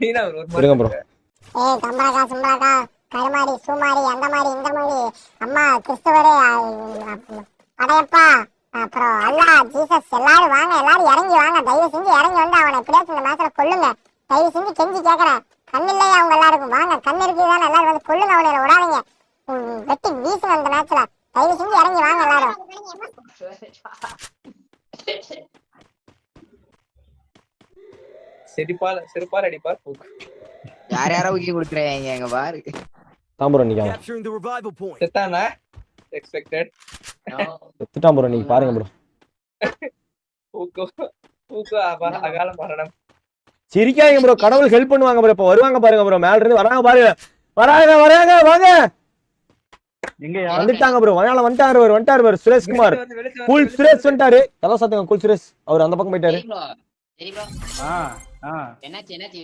இருங்க ப்ரோ. ஏய் கம்பளக்கா சும்பளக்கா கருமாடி சூமாடி அந்த மாதிரி இந்த மாதிரி அம்மா கிறிஸ்துவரே படையப்பா அப்புறம் அல்லாஹ் ஜீசஸ் எல்லாரும் வாங்க, எல்லாரும் இறங்கி வாங்க, தயவு செஞ்சு இறங்கி வந்து அவனை எப்படியாச்சும் இந்த மேட்ச்ல கொல்லுங்க, தயவு செஞ்சு கெஞ்சி கேட்கறேன். கண் இல்லையா அவங்க எல்லாருக்கும்? வாங்க, கண் இருக்குதானே எல்லாரும் வந்து கொல்லுங்க, அவனை விடாதீங்க, வெட்டி வீசுங்க இந்த மேட்ச்ல, தயவு செஞ்சு இறங்கி வாங்க எல்லாரும். செருப்பால் அடிப்பார் போக்கு. யார் யாரோ உயிர் கொடுக்குறேன் எங்க பாரு. தாம்பரம் நிக்காங்க. செத்தானா எக்ஸ்பெக்டட். செத்துட்டான் ப்ரோ, நீங்க பாருங்க ப்ரோ. பூக்கு அகால மரணம். சிரிக்காதீங்க ப்ரோ, கடவுள் ஹெல்ப் பண்ணுவாங்க ப்ரோ. இப்ப வருவாங்க பாருங்க ப்ரோ, மேல இருந்து வராங்க பாருங்க, வராங்க வராங்க வாங்க. வந்துட்டாங்க ப்ரோ, வந்துட்டாரு பாரு சுரேஷ்குமார். கூல் சுரேஷ் வந்துட்டாரு. எல்லாம் சாத்துங்க, கூல் சுரேஷ் அவர் அந்த பக்கம் போயிட்டாரு. என்னாச்சு